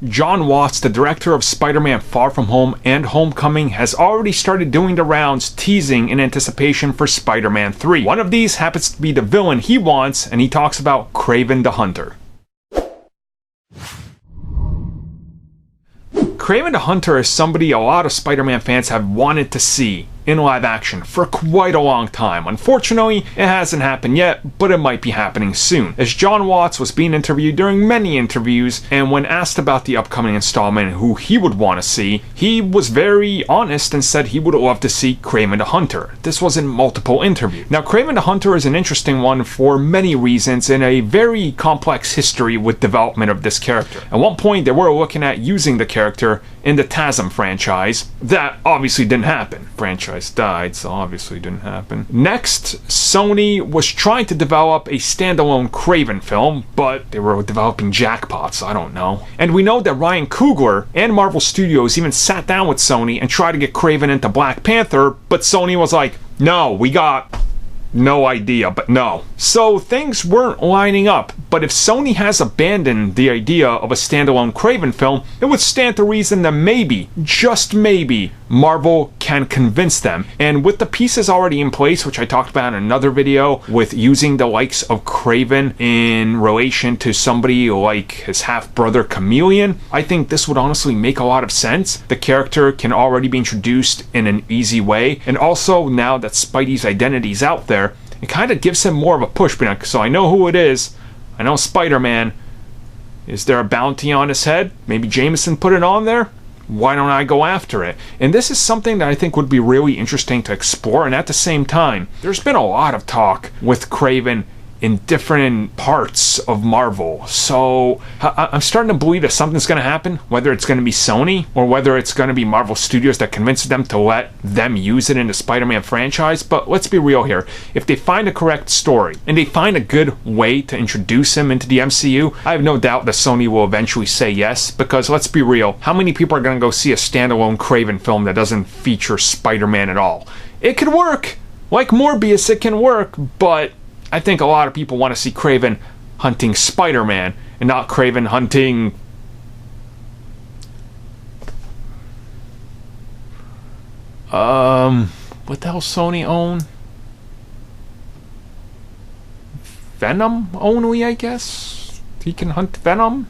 Jon Watts, the director of Spider-Man Far From Home and Homecoming, has already started doing the rounds teasing in anticipation for Spider-Man 3. One of these happens to be the villain he wants, and he talks about Kraven the Hunter. Kraven the Hunter is somebody a lot of Spider-Man fans have wanted to see in live action for quite a long time. Unfortunately, it hasn't happened yet, but it might be happening soon. As Jon Watts was being interviewed during many interviews, and when asked about the upcoming installment and who he would want to see, he was very honest and said he would love to see Kraven the Hunter. This was in multiple interviews. Now, Kraven the Hunter is an interesting one for many reasons and a very complex history with development of this character. At one point, they were looking at using the character in the TASM franchise. That obviously didn't happen. Franchise died, so obviously didn't happen. Next, Sony was trying to develop a standalone Kraven film, but they were developing jackpots, I don't know. And we know that Ryan Coogler and Marvel Studios even sat down with Sony and tried to get Kraven into Black Panther, but Sony was like, no, we got no idea, but no. So things weren't lining up, but if Sony has abandoned the idea of a standalone Kraven film, it would stand to reason that maybe, just maybe, Marvel can convince them. And with the pieces already in place, which I talked about in another video, with using the likes of Kraven in relation to somebody like his half-brother Chameleon, I think this would honestly make a lot of sense. The character can already be introduced in an easy way, and also now that Spidey's identity's out there, it kind of gives him more of a push. So I know who it is. I know Spider-Man. Is there a bounty on his head? Maybe Jameson put it on there? Why don't I go after it? And this is something that I think would be really interesting to explore. And at the same time, there's been a lot of talk with Kraven in different parts of Marvel. So I'm starting to believe that something's going to happen, whether it's going to be Sony or whether it's going to be Marvel Studios that convinces them to let them use it in the Spider-Man franchise. But let's be real here. If they find a correct story and they find a good way to introduce him into the MCU, I have no doubt that Sony will eventually say yes, because let's be real, how many people are going to go see a standalone Kraven film that doesn't feature Spider-Man at all? It could work. Like Morbius, it can work, but I think a lot of people want to see Kraven hunting Spider-Man and not Kraven hunting what the hell Sony own? Venom only, I guess. He can hunt Venom.